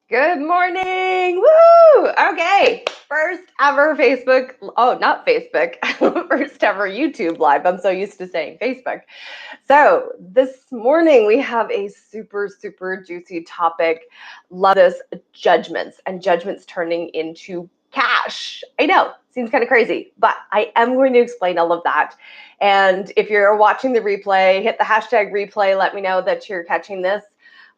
Good morning. Woo! Okay. First ever Facebook. Oh, not Facebook. First ever YouTube live. I'm so used to saying Facebook. So this morning we have a super juicy topic. Love this, judgments and judgments turning into cash. I know, seems kind of crazy, but I am going to explain all of that. And if you're watching the replay, hit the hashtag replay. Let me know that you're catching this.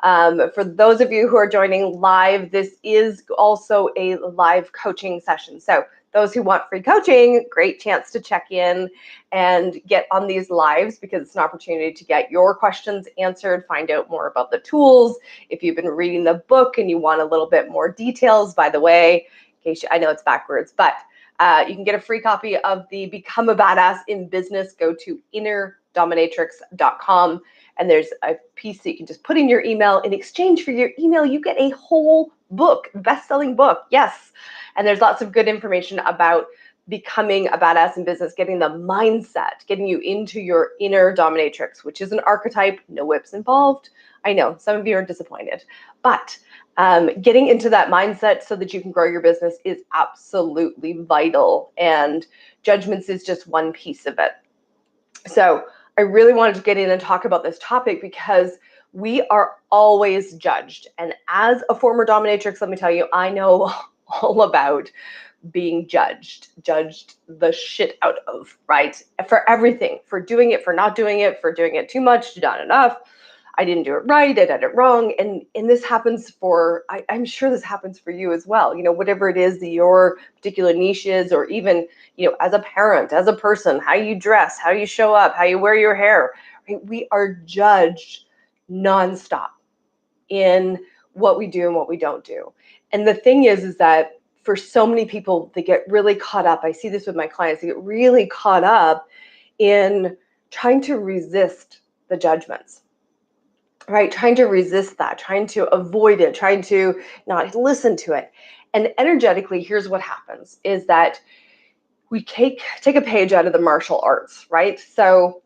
For those of you who are joining live, this is also a live coaching session. So those who want free coaching, great chance to check in and get on these lives because it's an opportunity to get your questions answered, find out more about the tools. If you've been reading the book and you want a little bit more details, by the way, in case I know it's backwards, but you can get a free copy of the Become a Badass in Business. Go to innerdominatrix.com. And there's a piece that you can just put in your email. In exchange for your email, you get a whole book, best-selling book. Yes. And there's lots of good information about becoming a badass in business, getting the mindset, getting you into your inner dominatrix, which is an archetype, no whips involved. I know some of you are disappointed, but getting into that mindset so that you can grow your business is absolutely vital. And judgments is just one piece of it. So I really wanted to get in and talk about this topic because we are always judged. And as a former dominatrix, let me tell you, I know all about being judged the shit out of, right? For everything, for doing it, for not doing it, for doing it too much, not enough. I didn't do it right, I did it wrong. And this happens for, I'm sure this happens for you as well. You know, whatever it is that your particular niche is, or even, you know, as a parent, as a person, how you dress, how you show up, how you wear your hair, right? We are judged nonstop in what we do and what we don't do. And the thing is that for so many people, they get really caught up. I see this with my clients, they get really caught up in trying to resist the judgments. Right, trying to resist that, trying to avoid it, trying to not listen to it. And energetically, here's what happens is that we take a page out of the martial arts, right? So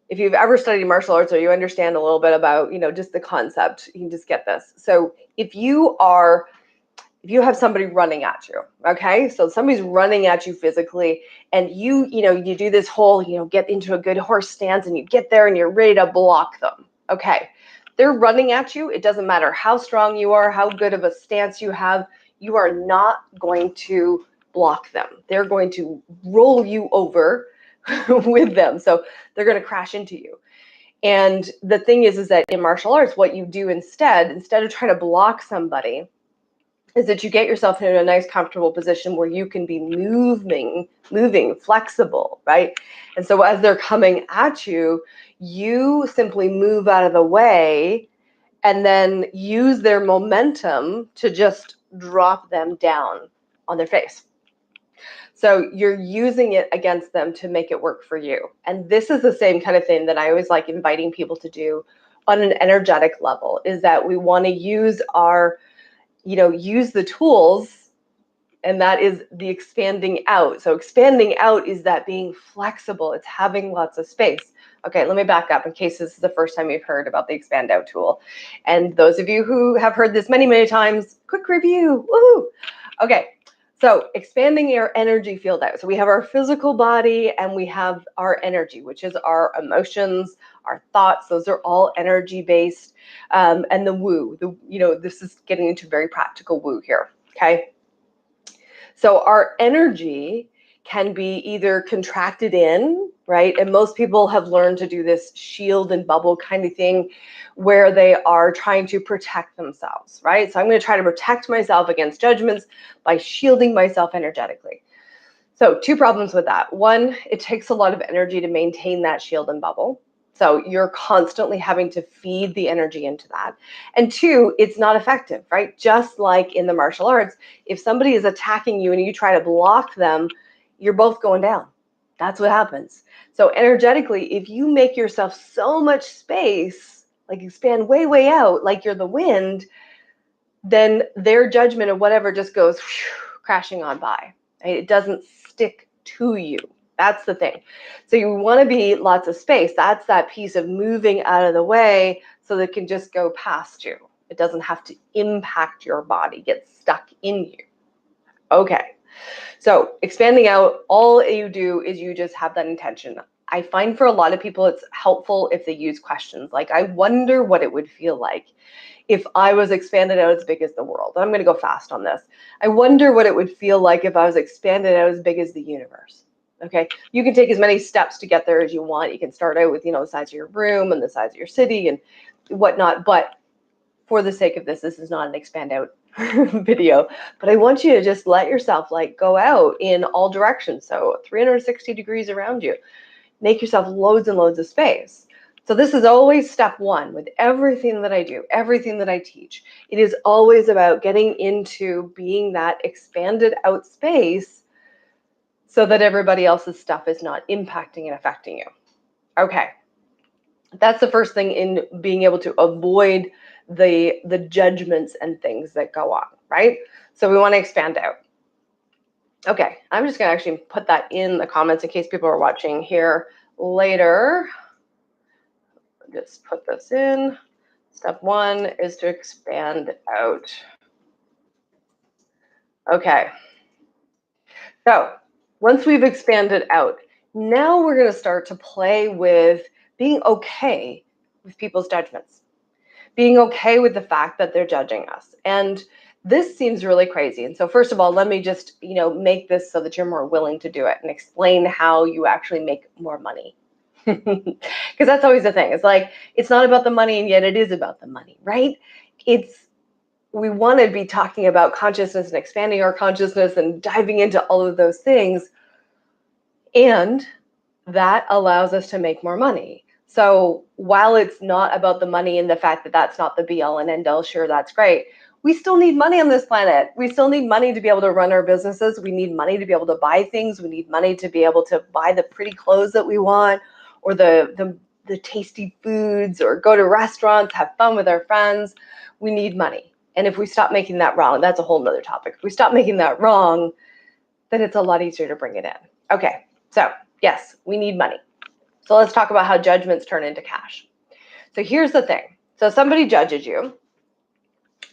if you've ever studied martial arts or you understand a little bit about, you know, just the concept, you can just get this. So if you have somebody running at you, okay? So somebody's running at you physically and you do this whole, get into a good horse stance and you get there and you're ready to block them, okay? They're running at you. It doesn't matter how strong you are, how good of a stance you have, you are not going to block them. They're going to roll you over with them. So they're going to crash into you. And the thing is that in martial arts, what you do instead of trying to block somebody, is that you get yourself in a nice, comfortable position where you can be moving, flexible, right? And so as they're coming at you, you simply move out of the way and then use their momentum to just drop them down on their face. So you're using it against them to make it work for you. And this is the same kind of thing that I always like inviting people to do on an energetic level, is that we want to use use the tools, and that is the expanding out. So expanding out is that being flexible. It's having lots of space. Okay, let me back up in case this is the first time you've heard about the expand out tool. And those of you who have heard this many times, quick review, woohoo. Okay, so expanding your energy field out. So we have our physical body and we have our energy, which is our emotions, our thoughts. Those are all energy based. And the woo, this is getting into very practical woo here, okay? So our energy can be either contracted in, right? And most people have learned to do this shield and bubble kind of thing where they are trying to protect themselves, right? So I'm going to try to protect myself against judgments by shielding myself energetically. So two problems with that. One, it takes a lot of energy to maintain that shield and bubble. So you're constantly having to feed the energy into that. And two, it's not effective, right? Just like in the martial arts, if somebody is attacking you and you try to block them, you're both going down. That's what happens. So energetically, if you make yourself so much space, like expand way out, like you're the wind, then their judgment or whatever just goes crashing on by. Right? It doesn't stick to you. That's the thing. So you want to be lots of space. That's that piece of moving out of the way so that it can just go past you. It doesn't have to impact your body, get stuck in you. Okay. So expanding out, all you do is you just have that intention. I find for a lot of people, it's helpful if they use questions like, I wonder what it would feel like if I was expanded out as big as the world. And I'm going to go fast on this. I wonder what it would feel like if I was expanded out as big as the universe. Okay, you can take as many steps to get there as you want. You can start out with, the size of your room and the size of your city and whatnot. But for the sake of this is not an expand out video, but I want you to just let yourself like go out in all directions. So 360 degrees around you, make yourself loads and loads of space. So this is always step one with everything that I do, everything that I teach. It is always about getting into being that expanded out space so that everybody else's stuff is not impacting and affecting you. Okay. That's the first thing in being able to avoid the judgments and things that go on, right? So we want to expand out. Okay, I'm just going to actually put that in the comments in case people are watching here later. Just put this in. Step one is to expand out. Okay. So once we've expanded out, now we're going to start to play with being okay with people's judgments, being okay with the fact that they're judging us. And this seems really crazy. And so first of all, let me just, make this so that you're more willing to do it and explain how you actually make more money. Because that's always the thing. It's like, it's not about the money, and yet it is about the money, right? We want to be talking about consciousness and expanding our consciousness and diving into all of those things. And that allows us to make more money. So while it's not about the money and the fact that that's not the be all and end all, sure, that's great. We still need money on this planet. We still need money to be able to run our businesses. We need money to be able to buy things. We need money to be able to buy the pretty clothes that we want, or the tasty foods, or go to restaurants, have fun with our friends. We need money. And if we stop making that wrong, that's a whole nother topic. If we stop making that wrong, then it's a lot easier to bring it in. Okay, so yes, we need money. So let's talk about how judgments turn into cash. So here's the thing. So somebody judges you.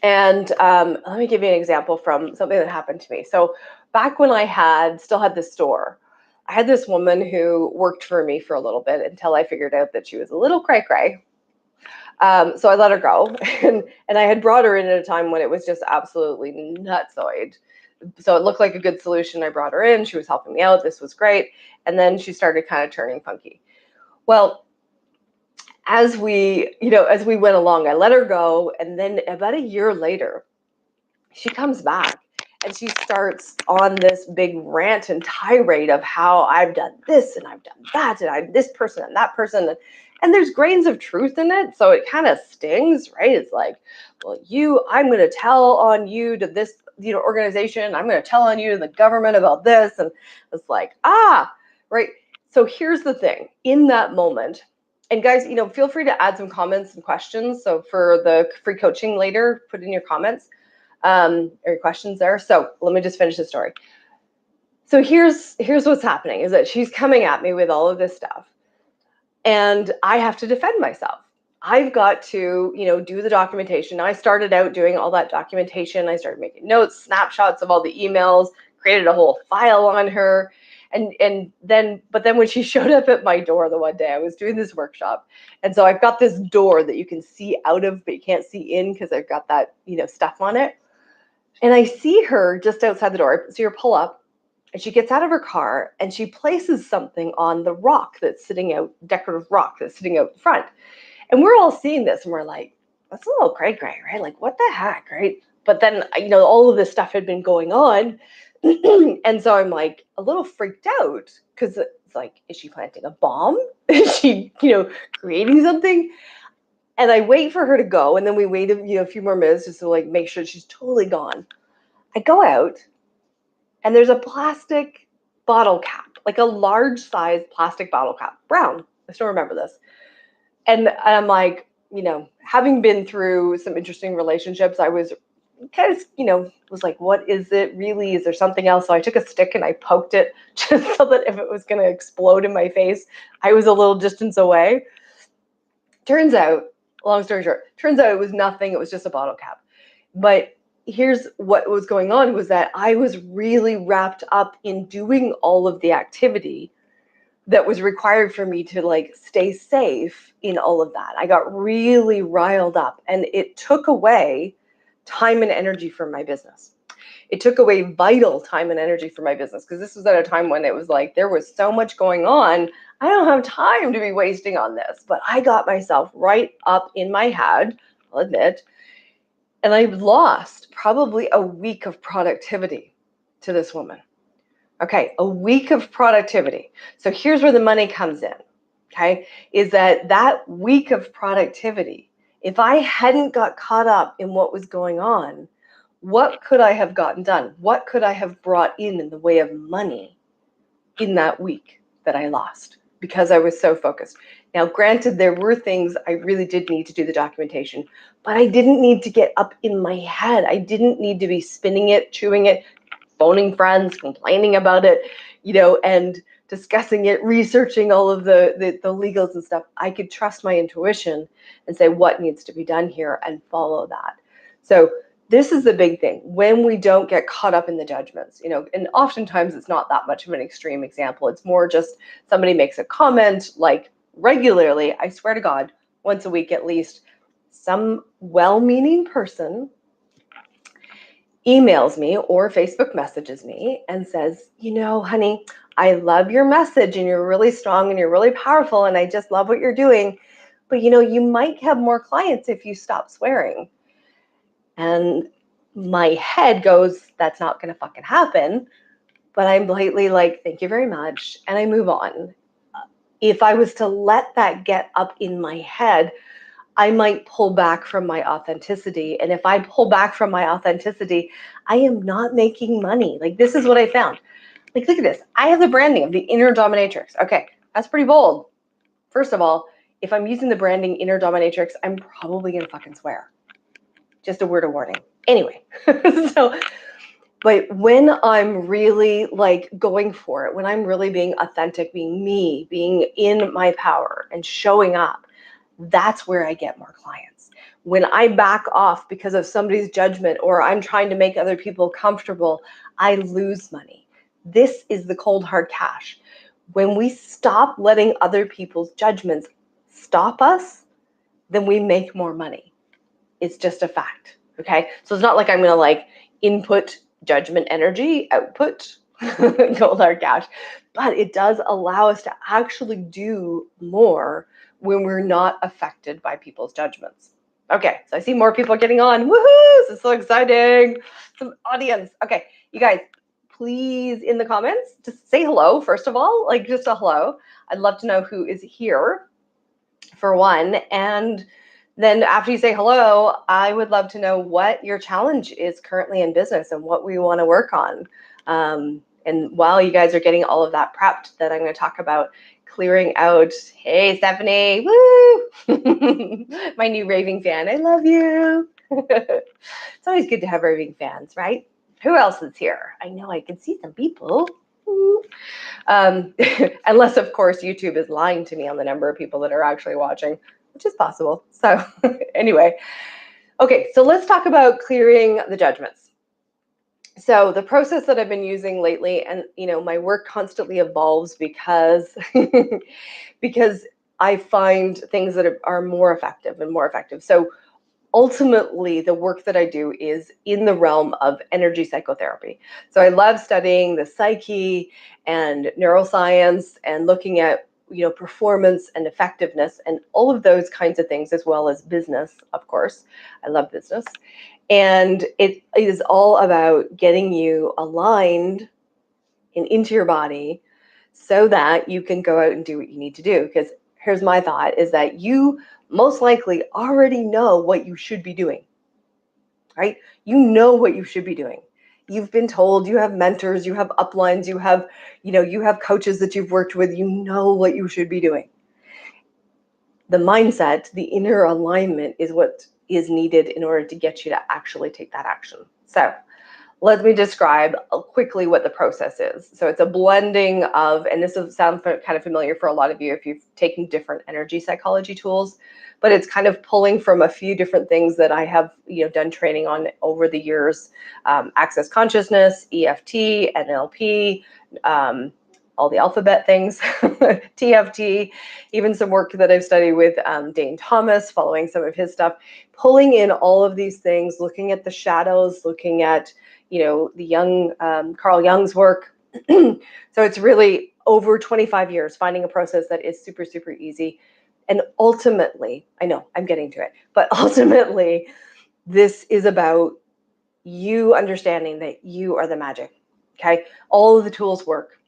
And let me give you an example from something that happened to me. So back when I still had this store, I had this woman who worked for me for a little bit until I figured out that she was a little cray-cray. So I let her go. And I had brought her in at a time when it was just absolutely nutsoid. So it looked like a good solution. I brought her in. She was helping me out. This was great. And then she started kind of turning funky. Well, as we went along, I let her go. And then about a year later, she comes back and she starts on this big rant and tirade of how I've done this and I've done that and I'm this person and that person. And there's grains of truth in it. So it kind of stings, right? It's like, well, I'm going to tell on you to this, organization. I'm going to tell on you to the government about this. And it's like, right. So here's the thing. In that moment, and guys, feel free to add some comments and questions. So for the free coaching later, put in your comments or your questions there. So let me just finish the story. So here's what's happening is that she's coming at me with all of this stuff. And I have to defend myself. I've got to, do the documentation. I started out doing all that documentation. I started making notes, snapshots of all the emails, created a whole file on her. But then when she showed up at my door the one day, I was doing this workshop. And so I've got this door that you can see out of, but you can't see in because I've got that, stuff on it. And I see her just outside the door. I see her pull up. And she gets out of her car and she places something on the rock that's sitting out, decorative rock that's sitting out front. And we're all seeing this and we're like, that's a little cray-cray, right? Like, what the heck, right? But then, all of this stuff had been going on. And so I'm like a little freaked out because it's like, is she planting a bomb? Is she, creating something? And I wait for her to go. And then we wait a few more minutes just to like make sure she's totally gone. I go out. And there's a plastic bottle cap, like a large size plastic bottle cap, brown. I still remember this. And I'm like, having been through some interesting relationships, I was kind of, was like, what is it really? Is there something else? So I took a stick and I poked it just so that if it was going to explode in my face, I was a little distance away. Turns out, long story short, turns out it was nothing. It was just a bottle cap. But here's what was going on was that I was really wrapped up in doing all of the activity that was required for me to like stay safe in all of that. I got really riled up, and it took away time and energy from my business. It took away vital time and energy from my business, because this was at a time when it was like there was so much going on. I don't have time to be wasting on this. But I got myself right up in my head, I'll admit, and I lost probably a week of productivity to this woman. Okay, a week of productivity. So here's where the money comes in, okay, is that week of productivity, if I hadn't got caught up in what was going on, what could I have gotten done? What could I have brought in the way of money in that week that I lost because I was so focused? Now, granted, there were things I really did need to do the documentation, but I didn't need to get up in my head. I didn't need to be spinning it, chewing it, phoning friends, complaining about it, and discussing it, researching all of the legals and stuff. I could trust my intuition and say what needs to be done here and follow that. So this is the big thing. When we don't get caught up in the judgments, and oftentimes it's not that much of an extreme example. It's more just somebody makes a comment, like regularly, I swear to God, once a week at least, some well-meaning person emails me or Facebook messages me and says, honey, I love your message and you're really strong and you're really powerful and I just love what you're doing. But you might have more clients if you stop swearing. And my head goes, that's not going to fucking happen. But I'm politely like, thank you very much. And I move on. If I was to let that get up in my head, I might pull back from my authenticity. And if I pull back from my authenticity, I am not making money. Like, this is what I found. Like, look at this. I have the branding of the inner dominatrix. Okay, that's pretty bold. First of all, if I'm using the branding inner dominatrix, I'm probably going to fucking swear. Just a word of warning. Anyway, but when I'm really like going for it, when I'm really being authentic, being me, being in my power and showing up, that's where I get more clients. When I back off because of somebody's judgment or I'm trying to make other people comfortable, I lose money. This is the cold hard cash. When we stop letting other people's judgments stop us, then we make more money. It's just a fact, okay? So it's not like I'm gonna input judgment energy, output cold hard cash, but it does allow us to actually do more when we're not affected by people's judgments. Okay, so I see more people getting on. Woohoo! This is so exciting. Some audience. Okay, you guys, please in the comments, just say hello, first of all, just a hello. I'd love to know who is here, for one. And then after you say hello, I would love to know what your challenge is currently in business and what we want to work on. And while you guys are getting all of that prepped, then I'm going to talk about clearing out. Hey, Stephanie, woo! My new raving fan, I love you. It's always good to have raving fans, right? Who else is here? I know I can see some people. Unless, of course, YouTube is lying to me on the number of people that are actually watching, which is possible. So anyway, okay, so let's talk about clearing the judgments. So the process that I've been using lately, and my work constantly evolves because because I find things that are more effective and more effective. So ultimately, the work that I do is in the realm of energy psychotherapy. So I love studying the psyche and neuroscience and looking at performance and effectiveness and all of those kinds of things, as well as business, of course. I love business. And it is all about getting you aligned and into your body so that you can go out and do what you need to do. Because here's my thought, is that you most likely already know what you should be doing, right? You know what you should be doing. You've been told, you have mentors, you have uplines, you have coaches that you've worked with, you know what you should be doing. The mindset, the inner alignment is what is needed in order to get you to actually take that action. So Let me describe quickly what the process is. So it's a blending of, and this will sound kind of familiar for a lot of you if you've taken different energy psychology tools, but it's kind of pulling from a few different things that I have, done training on over the years: access consciousness, EFT, NLP, all the alphabet things, TFT, even some work that I've studied with Dane Thomas, following some of his stuff, pulling in all of these things, looking at the shadows, looking at the young Carl Jung's work. So it's really over 25 years finding a process that is super, super easy. And ultimately, I know I'm getting to it, but ultimately, this is about you understanding that you are the magic. Okay. All of the tools work.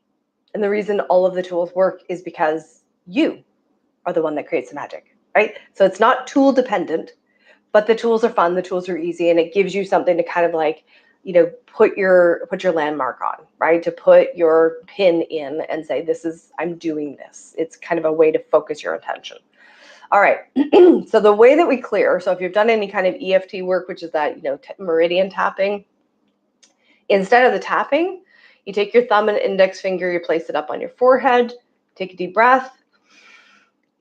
And the reason all of the tools work is because you are the one that creates the magic, right? So it's not tool dependent, but the tools are fun, the tools are easy, and it gives you something to kind of like, put your landmark on, right? To put your pin in and say, I'm doing this. It's kind of a way to focus your attention. All right. So the way that we clear, so if you've done any kind of EFT work, which is that, meridian tapping, instead of the tapping, you take your thumb and index finger, you place it up on your forehead, take a deep breath.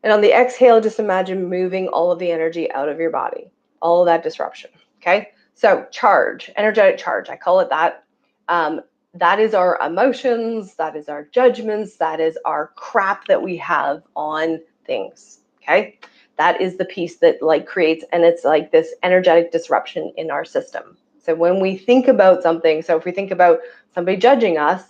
And on the exhale, just imagine moving all of the energy out of your body, all of that disruption, okay? So charge, energetic charge, I call it that. That is our emotions, that is our judgments, that is our crap that we have on things, okay? That is the piece that like creates, and it's like this energetic disruption in our system. So when we think about something, so if we think about somebody judging us,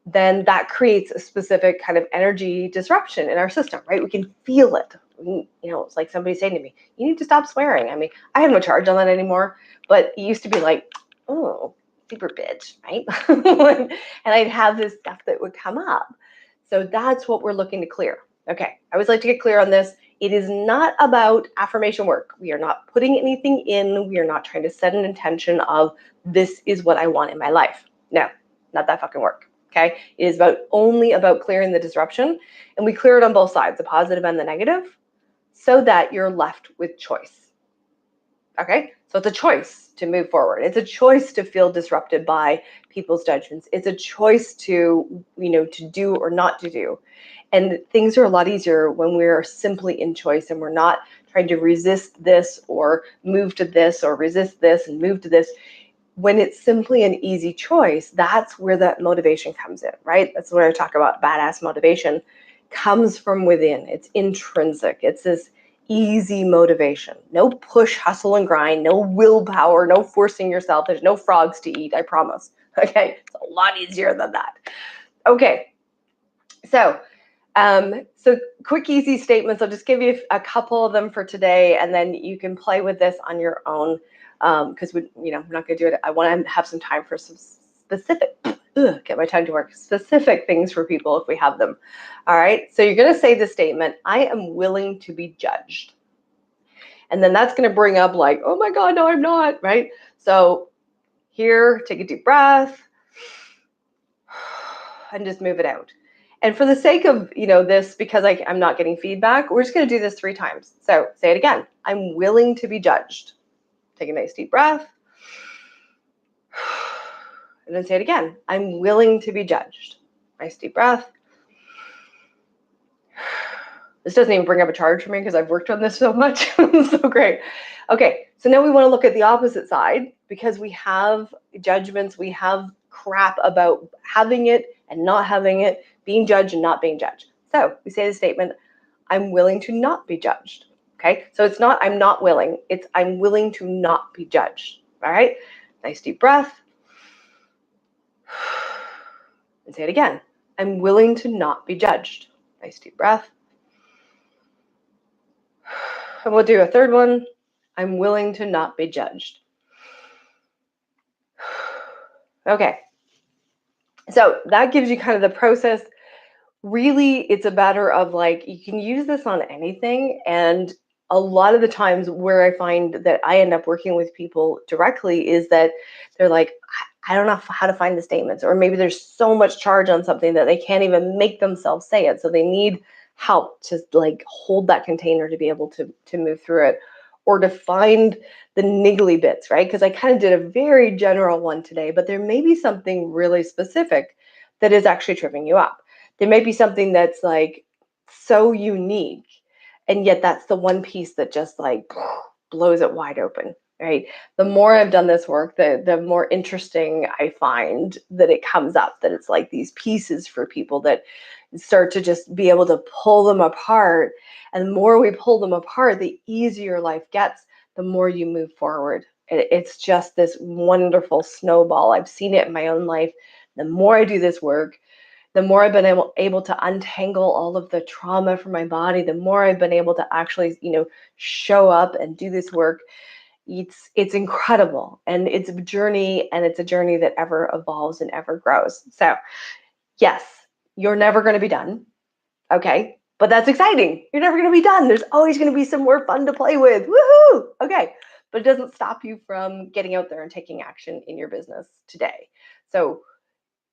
then that creates a specific kind of energy disruption in our system, right? We can feel it. It's like somebody saying to me, you need to stop swearing. I mean, I have no charge on that anymore, but it used to be like, oh, super bitch, right? And I'd have this stuff that would come up. So that's what we're looking to clear. Okay, I always like to get clear on this. It is not about affirmation work. We are not putting anything in. We are not trying to set an intention of this is what I want in my life. No, not that fucking work. Okay, it is only about clearing the disruption, and we clear it on both sides, the positive and the negative, so that you're left with choice. Okay, so it's a choice to move forward. It's a choice to feel disrupted by people's judgments. It's a choice to, to do or not to do. And things are a lot easier when we're simply in choice and we're not trying to resist this or move to this or resist this and move to this. When it's simply an easy choice, that's where that motivation comes in, right? That's where I talk about badass motivation comes from within. It's intrinsic. It's this easy motivation. No push, hustle, and grind, no willpower, no forcing yourself. There's no frogs to eat, I promise. Okay, it's a lot easier than that. Okay, so quick, easy statements. I'll just give you a couple of them for today, and then you can play with this on your own. Because we're not going to do it. I want to have some time for some specific, get my tongue to work, specific things for people if we have them. All right. So you're going to say the statement, I am willing to be judged. And then that's going to bring up like, oh my God, no, I'm not. Right. So here, take a deep breath and just move it out. And for the sake of, this, because I'm not getting feedback, we're just going to do this 3 times. So say it again. I'm willing to be judged. Take a nice deep breath. And then say it again. I'm willing to be judged. Nice deep breath. This doesn't even bring up a charge for me because I've worked on this so much. So great. Okay, so now we want to look at the opposite side because we have judgments, we have crap about having it and not having it, being judged and not being judged. So we say the statement, I'm willing to not be judged. Okay, so it's not I'm not willing, it's I'm willing to not be judged. All right, nice deep breath. And say it again. I'm willing to not be judged. Nice deep breath. And we'll do a third one. I'm willing to not be judged. Okay, so that gives you kind of the process. Really, it's a matter of like, you can use this on anything, and a lot of the times where I find that I end up working with people directly is that they're like, I don't know how to find the statements, or maybe there's so much charge on something that they can't even make themselves say it. So they need help to like hold that container to be able to move through it. or to find the niggly bits, right? Because I kind of did a very general one today, but there may be something really specific that is actually tripping you up. There may be something that's like so unique, and yet that's the one piece that just like blows it wide open, right? The more I've done this work, the more interesting I find that it comes up, that it's like these pieces for people that start to just be able to pull them apart. And the more we pull them apart, the easier life gets, the more you move forward. It's just this wonderful snowball. I've seen it in my own life. The more I do this work, the more I've been able to untangle all of the trauma from my body, the more I've been able to actually, show up and do this work. It's incredible, and it's a journey, and it's a journey that ever evolves and ever grows. So yes, you're never going to be done. Okay, but that's exciting. You're never going to be done. There's always going to be some more fun to play with. Woohoo! Okay, but it doesn't stop you from getting out there and taking action in your business today. So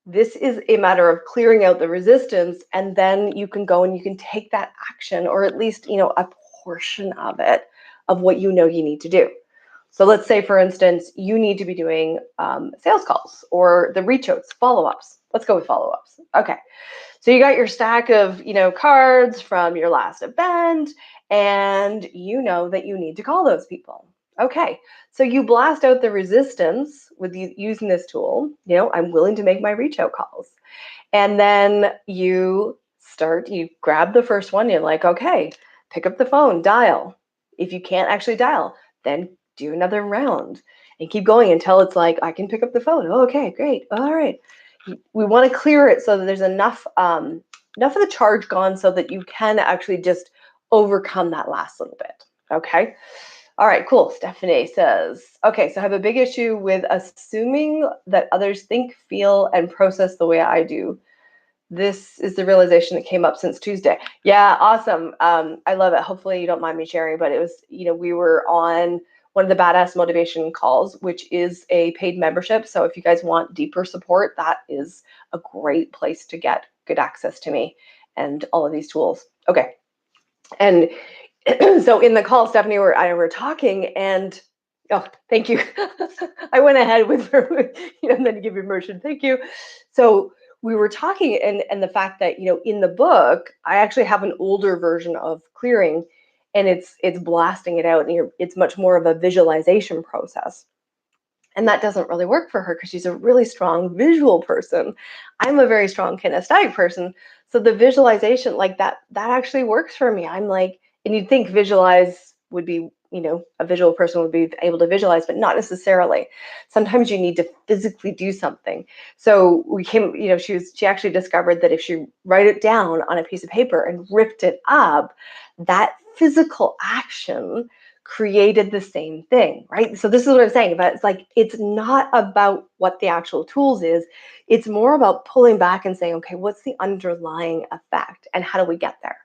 this is a matter of clearing out the resistance, and then you can go and you can take that action, or at least, a portion of it, of what you need to do. So let's say, for instance, you need to be doing sales calls or the reach outs, follow-ups. Let's go with follow-ups. Okay. So you got your stack of, cards from your last event, and you know that you need to call those people. Okay, so you blast out the resistance with using this tool. I'm willing to make my reach out calls. And then you grab the first one, you're like, okay, pick up the phone, dial. If you can't actually dial, then do another round and keep going until it's like, I can pick up the phone. Oh, okay, great. All right. We want to clear it so that there's enough of the charge gone so that you can actually just overcome that last little bit. Okay. All right, cool. Stephanie says, okay, so I have a big issue with assuming that others think, feel, and process the way I do. This is the realization that came up since Tuesday. Yeah, awesome. I love it. Hopefully you don't mind me sharing, but it was, we were on one of the Badass Motivation calls, which is a paid membership. So if you guys want deeper support, that is a great place to get good access to me and all of these tools. Okay. And so in the call, Stephanie and I were talking, and oh, thank you. I went ahead with her, and then give immersion. Thank you. So we were talking, and the fact that in the book, I actually have an older version of clearing, and it's blasting it out, and it's much more of a visualization process. And that doesn't really work for her because she's a really strong visual person. I'm a very strong kinesthetic person. So the visualization, like that actually works for me. I'm like, and you'd think visualize would be, a visual person would be able to visualize, but not necessarily. Sometimes you need to physically do something. So we came, she actually discovered that if she write it down on a piece of paper and ripped it up, that physical action created the same thing, right? So this is what I'm saying about, it's like, it's not about what the actual tools is. It's more about pulling back and saying, okay, what's the underlying effect and how do we get there?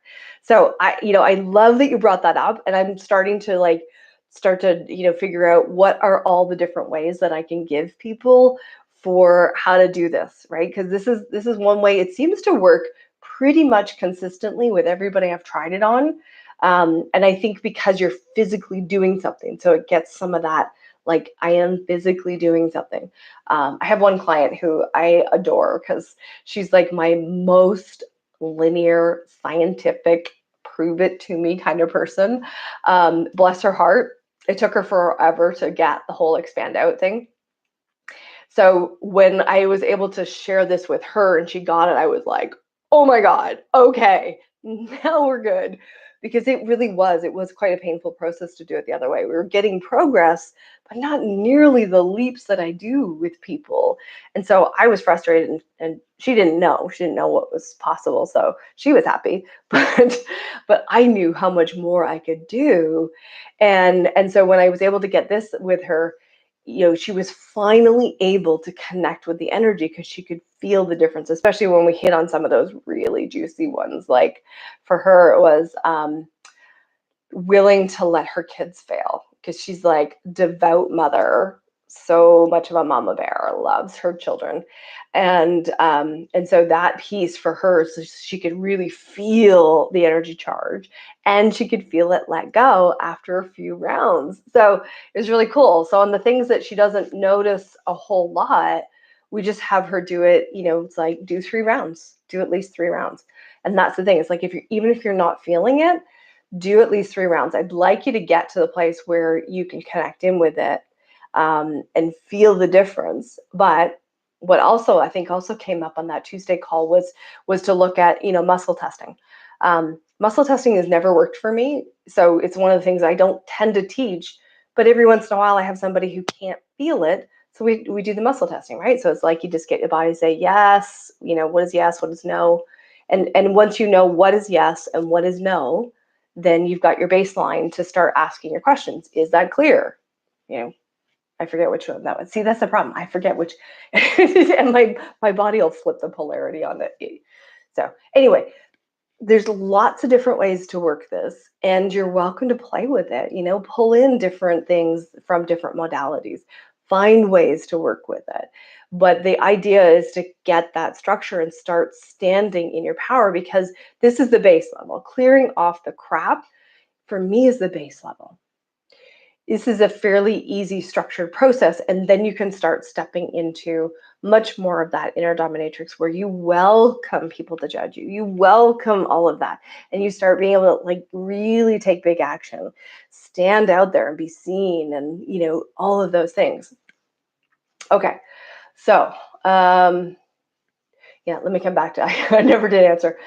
So I love that you brought that up, and I'm starting to figure out what are all the different ways that I can give people for how to do this, right? Because this is one way. It seems to work pretty much consistently with everybody I've tried it on. And I think because you're physically doing something, so it gets some of that, like, I am physically doing something. I have one client who I adore because she's like my most linear, scientific, prove it to me kind of person. Bless her heart. It took her forever to get the whole expand out thing. So when I was able to share this with her and she got it, I was like, oh my God, okay, now we're good. Because it was quite a painful process to do it the other way. We were getting progress, but not nearly the leaps that I do with people. And so I was frustrated, and she didn't know. She didn't know what was possible. So she was happy, but I knew how much more I could do. And so when I was able to get this with her, she was finally able to connect with the energy because she could feel the difference, especially when we hit on some of those really juicy ones. Like for her, it was willing to let her kids fail, because she's like devout mother, so much of a mama bear, loves her children. And so that piece for her, so she could really feel the energy charge, and she could feel it let go after a few rounds. So it was really cool. So on the things that she doesn't notice a whole lot, we just have her do it, it's like do 3 rounds, do at least 3 rounds. And that's the thing. It's like even if you're not feeling it, do at least 3 rounds. I'd like you to get to the place where you can connect in with it, and feel the difference. But what also I think also came up on that Tuesday call was to look at muscle testing. Muscle testing has never worked for me, so it's one of the things I don't tend to teach. But every once in a while, I have somebody who can't feel it, so we do the muscle testing, right? So it's like you just get your body to say yes. What is yes, what is no, and once you know what is yes and what is no, then you've got your baseline to start asking your questions. Is that clear? I forget which one that was. See, that's the problem. I forget which, and my body will flip the polarity on it. So anyway, there's lots of different ways to work this, and you're welcome to play with it. Pull in different things from different modalities, find ways to work with it. But the idea is to get that structure and start standing in your power, because this is the base level. Clearing off the crap, for me, is the base level. This is a fairly easy structured process, and then you can start stepping into much more of that inner dominatrix, where you welcome people to judge you, you welcome all of that, and you start being able to really take big action, stand out there and be seen, and all of those things. Okay, so yeah, let me come back to I never did answer.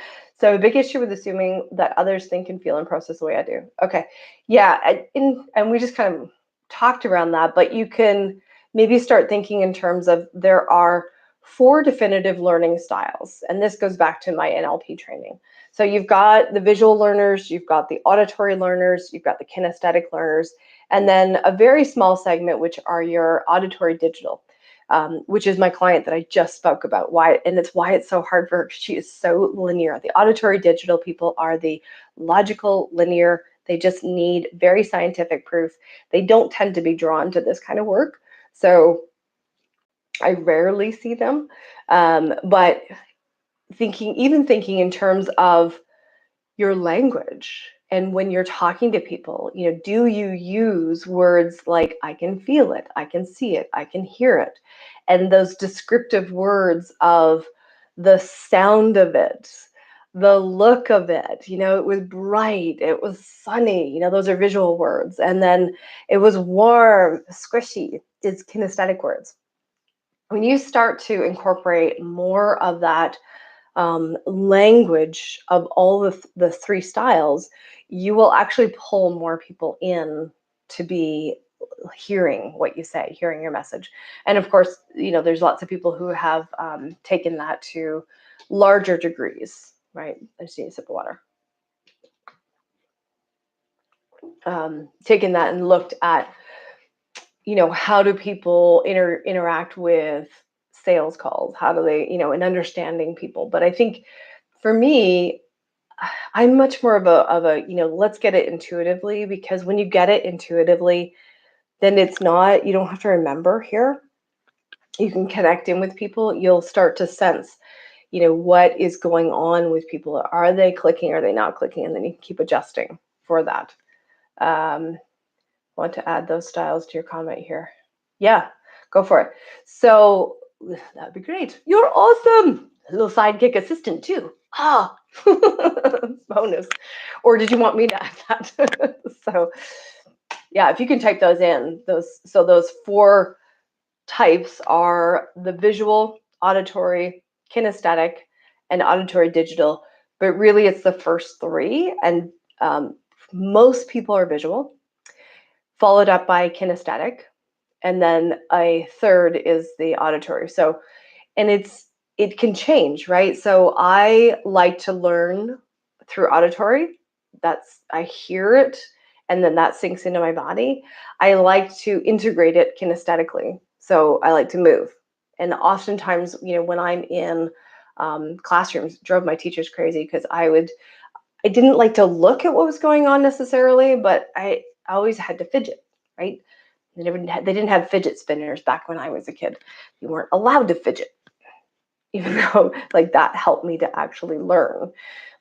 So a big issue with assuming that others think and feel and process the way I do. Okay, yeah, and we just kind of talked around that, but you can maybe start thinking in terms of there are 4 definitive learning styles, and this goes back to my NLP training. So you've got the visual learners, you've got the auditory learners, you've got the kinesthetic learners, and then a very small segment, which are your auditory digital. Which is my client that I just spoke about. Why it's so hard for her, because she is so linear. The auditory digital people are the logical, linear. They just need very scientific proof. They don't tend to be drawn to this kind of work, so I rarely see them. But thinking in terms of your language, and when you're talking to people, do you use words like I can feel it, I can see it, I can hear it, and those descriptive words of the sound of it, the look of it, it was bright, it was sunny, those are visual words. And then it was warm, squishy, is kinesthetic words. When you start to incorporate more of that language of all the 3 styles, you will actually pull more people in to be hearing what you say, hearing your message. And of course, there's lots of people who have taken that to larger degrees, right? I just need a sip of water. Taken that and looked at, how do people interact with sales calls? How do they, and understanding people. But I think for me, I'm much more of a let's get it intuitively, because when you get it intuitively, then it's not, you don't have to remember here. You can connect in with people. You'll start to sense, what is going on with people. Are they clicking? Are they not clicking? And then you can keep adjusting for that. Want to add those styles to your comment here? Yeah, go for it. So that'd be great. You're awesome. A little sidekick assistant too. Ah, bonus. Or did you want me to add that? So yeah, if you can type those in, those 4 types are the visual, auditory, kinesthetic, and auditory digital. But really, it's the first 3, and most people are visual, followed up by kinesthetic, and then a third is the auditory. So, and it can change, right? So I like to learn through auditory. I hear it, and then that sinks into my body. I like to integrate it kinesthetically. So I like to move. And oftentimes, when I'm in classrooms, drove my teachers crazy, because I didn't like to look at what was going on necessarily, but I always had to fidget, right? They didn't have fidget spinners back when I was a kid. You weren't allowed to fidget, even though like that helped me to actually learn.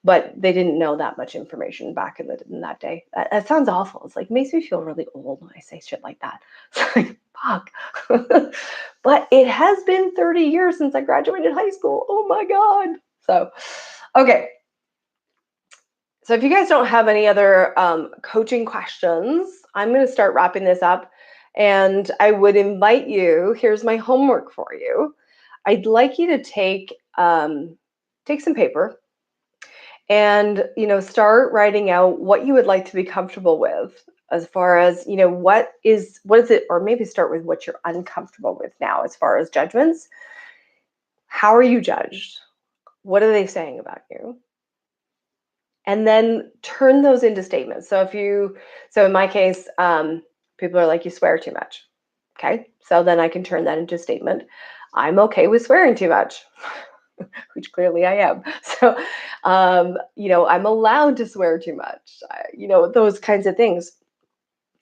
But they didn't know that much information back in that day. That sounds awful. It's like makes me feel really old when I say shit like that. It's like, fuck. But it has been 30 years since I graduated high school. Oh my God. So, okay. So if you guys don't have any other coaching questions, I'm going to start wrapping this up. And I would invite you, here's my homework for you. I'd like you to take some paper and start writing out what you would like to be comfortable with, as far as what is it, or maybe start with what you're uncomfortable with now as far as judgments. How are you judged? What are they saying about you? And then turn those into statements. So in my case, people are like, you swear too much. Okay, so then I can turn that into a statement. I'm okay with swearing too much. Which clearly I am. So, I'm allowed to swear too much, those kinds of things.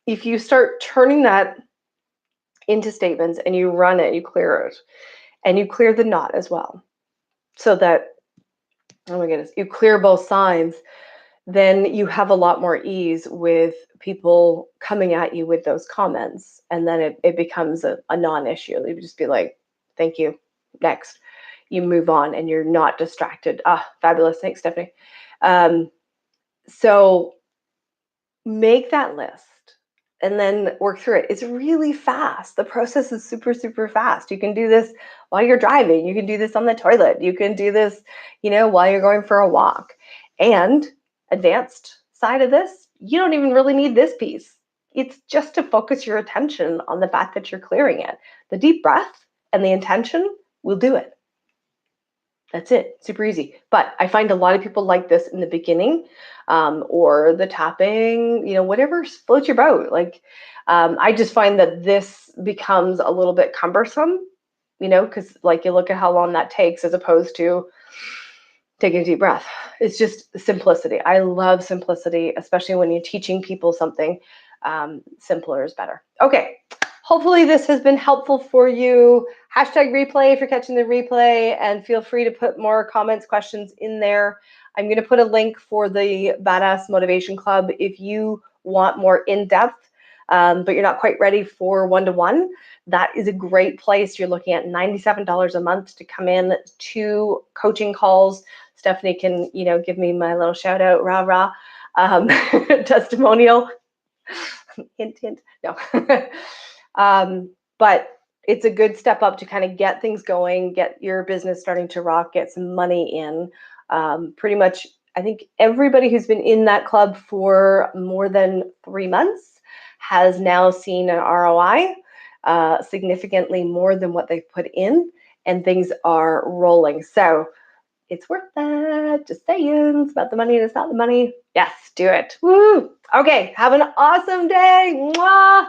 If you start turning that into statements and you run it, you clear it, and you clear the knot as well, so that, oh my goodness, you clear both sides, then you have a lot more ease with people coming at you with those comments. And then it becomes a non-issue. You would just be like, thank you, next. You move on and you're not distracted. Fabulous. Thanks, Stephanie. So make that list and then work through it. It's really fast. The process is super, super fast. You can do this while you're driving. You can do this on the toilet. You can do this, while you're going for a walk. And advanced side of this, you don't even really need this piece. It's just to focus your attention on the fact that you're clearing it. The deep breath and the intention will do it. That's it. Super easy. But I find a lot of people like this in the beginning, or the tapping, whatever floats your boat. Like, I just find that this becomes a little bit cumbersome, because like you look at how long that takes as opposed to taking a deep breath. It's just simplicity. I love simplicity, especially when you're teaching people something. Simpler is better. Okay. Hopefully this has been helpful for you. #replay if you're catching the replay, and feel free to put more comments, questions in there. I'm going to put a link for the Badass Motivation Club if you want more in-depth, but you're not quite ready for one-to-one. That is a great place. You're looking at $97 a month to come in to coaching calls. Stephanie can, give me my little shout out, rah, rah, testimonial. Hint, hint. No. But it's a good step up to kind of get things going, get your business starting to rock, get some money in. Pretty much, I think everybody who's been in that club for more than 3 months has now seen an ROI, significantly more than what they've put in, and things are rolling. So it's worth that. Just saying, it's about the money and it's not the money. Yes, do it. Woo! Okay, have an awesome day. Mwah!